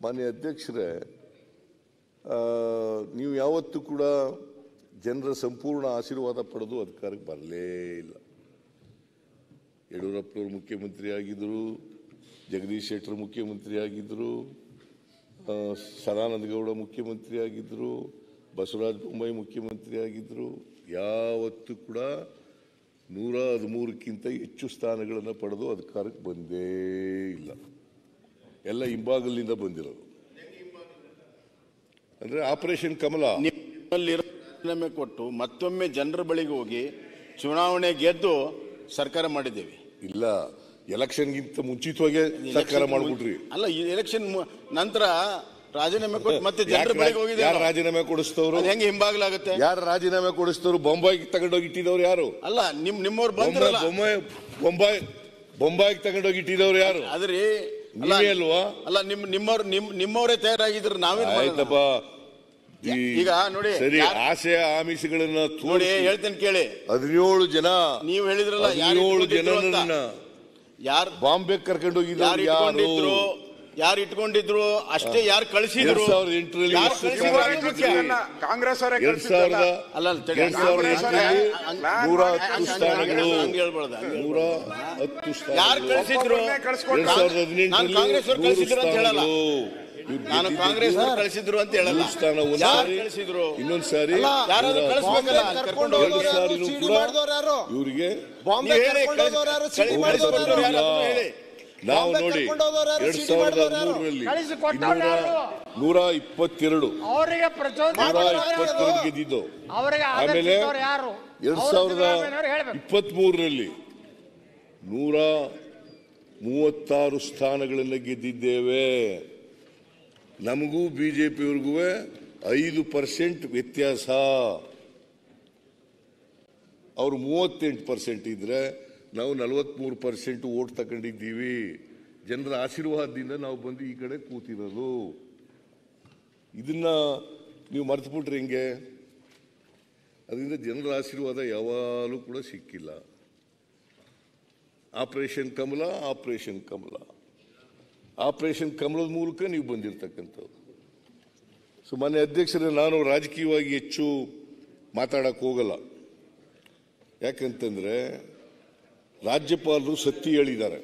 ಮಾನ್ಯ ಅಧ್ಯಕ್ಷರೇ, ನೀವು ಯಾವತ್ತೂ ಕೂಡ ಜನರ ಸಂಪೂರ್ಣ ಆಶೀರ್ವಾದ ಪಡೆದು ಅಧಿಕಾರಕ್ಕೆ ಬರಲೇ ಇಲ್ಲ. ಯಡಿಯೂರಪ್ಪನವರು ಮುಖ್ಯಮಂತ್ರಿ ಆಗಿದ್ದರು, ಜಗದೀಶ್ ಶೆಟ್ಟರ್ ಮುಖ್ಯಮಂತ್ರಿ ಆಗಿದ್ದರು, ಸದಾನಂದ ಗೌಡ ಮುಖ್ಯಮಂತ್ರಿ ಆಗಿದ್ದರು, ಬಸವರಾಜ ಬೊಮ್ಮಾಯಿ ಮುಖ್ಯಮಂತ್ರಿ ಆಗಿದ್ದರು. ಯಾವತ್ತೂ ಕೂಡ 113ಕ್ಕಿಂತ ಹೆಚ್ಚು ಸ್ಥಾನಗಳನ್ನು ಪಡೆದು ಅಧಿಕಾರಕ್ಕೆ ಬಂದೇ ಇಲ್ಲ. ಎಲ್ಲ ಹಿಂಬಾಗಲಿನಿಂದ ಬಂದಿರೋದು. ಅಂದರೆ ಆಪರೇಷನ್ ಕಮಲ ನಿಮ್ಮಲ್ಲಿ ಕೊಟ್ಟು ಮತ್ತೊಮ್ಮೆ ಜನರ ಬಳಿಗೆ ಹೋಗಿ ಚುನಾವಣೆ ಗೆದ್ದು ಸರ್ಕಾರ ಮಾಡಿದ್ದೇವೆ. ಇಲ್ಲ, ಎಲೆಕ್ಷನ್ಗಿಂತ ಮುಂಚಿತವಾಗಿ ಸರ್ಕಾರ ಮಾಡ್ಬಿಟ್ರಿ. ಅಲ್ಲ, ಎಲೆಕ್ಷನ್ ನಂತರ ರಾಜೀನಾಮೆ ಕೊಟ್ಟು ಮತ್ತೆ ಜನರ ಬಳಿಗೆ ಹೋಗಿದೆ. ಯಾರು ರಾಜೀನಾಮೆ ಕೊಡಿಸ್ತವ್ರು? ಹೆಂಗೆ ಹಿಂಬಾಗ್ಲಾಗುತ್ತೆ? ಯಾರು ರಾಜೀನಾಮೆ ಕೊಡಿಸ್ತವ್ರು? ಬೊಂಬಾಯಿಗೆ ತಗೊಂಡೋಗಿ ಇಟ್ಟಿದವ್ರು ಯಾರು? ಅಲ್ಲ, ನಿಮ್ಮವ್ರು ಬಂದ್ರಲ್ಲ. ಬೊಂಬಾಯಿಗೆ ತಗೊಂಡೋಗಿ ಇಟ್ಟಿದವ್ರು ಯಾರು? ಅದ್ರಿ ಅಲ್ವಾ? ಅಲ್ಲ, ನಿಮ್ಮವರೇ ತಯಾರಾಗಿದ್ರು. ನಾವೇನ್ ಆಯ್ತಪ್ಪ. ಈಗ ನೋಡಿ, ಸರಿ, ಆಸೆ ಆಮಿಷಗಳನ್ನ ನೋಡಿ ಹೇಳ್ತೇನೆ ಕೇಳಿ. 17 ಜನ ನೀವು ಹೇಳಿದ್ರಲ್ಲ, 17 ಜನರನ್ನ ಯಾರು ಬಾಂಬೆ ಕರ್ಕೊಂಡು ಹೋಗಿದ್ರು? ಯಾರು ಇಟ್ಕೊಂಡಿದ್ರು ಅಷ್ಟೇ. ಯಾರು ಕಳಿಸಿದ್ರು? 2008ರಲ್ಲಿ ಕಾಂಗ್ರೆಸ್ ಅವರೇ 110 ಸ್ಥಾನಗಳು. 110 ಯಾರು ಕಳಿಸಿದ್ರು? 2018ರಲ್ಲಿ ಕಾಂಗ್ರೆಸ್ ಅವರು ಕಳಿಸಿದ್ರು ಅಂತ ಹೇಳಲ್ಲ. ನಾನು ಕಾಂಗ್ರೆಸ್ ಕಳಿಸಿದ್ರು ಅಂತ ಹೇಳಲ್ಲ. ಕಳಿಸಿದ್ರು ಇನ್ನೊಂದ್ಸಾರಿ ಇವರಿಗೆ ನಾವು ನೋಡಿ 2003ರಲ್ಲಿ 122 ಗೆದ್ದಿದ್ದು. ಆಮೇಲೆ 2023ರಲ್ಲಿ 136 ಸ್ಥಾನಗಳನ್ನು ಗೆದ್ದಿದ್ದೇವೆ. ನಮಗೂ ಬಿಜೆಪಿಯವ್ರಿಗೂ 5% ವ್ಯತ್ಯಾಸ. ಅವರು 38% ಇದ್ರೆ ನಾವು 43% ವೋಟ್ ತಗೊಂಡಿದ್ದೀವಿ. ಜನರ ಆಶೀರ್ವಾದದಿಂದ ನಾವು ಬಂದು ಈ ಕಡೆ ಕೂತಿರೋದು. ಇದನ್ನ ನೀವು ಮರೆತುಬಿಟ್ರೆ ಹೆಂಗೆ? ಅದರಿಂದ ಜನರ ಆಶೀರ್ವಾದ ಯಾವಾಗಲೂ ಕೂಡ ಸಿಕ್ಕಿಲ್ಲ. ಆಪರೇಷನ್ ಕಮಲ, ಆಪರೇಷನ್ ಕಮಲ, ಆಪರೇಷನ್ ಕಮಲದ ಮೂಲಕ ನೀವು ಬಂದಿರತಕ್ಕಂಥದ್ದು. ಸೊ ಮಾನ್ಯ ಅಧ್ಯಕ್ಷರೇ, ನಾನು ರಾಜಕೀಯವಾಗಿ ಹೆಚ್ಚು ಮಾತಾಡಕ್ಕೆ ಹೋಗಲ್ಲ. ಯಾಕಂತಂದ್ರೆ ರಾಜ್ಯಪಾಲರು ಸತ್ಯ ಹೇಳಿದ್ದಾರೆ.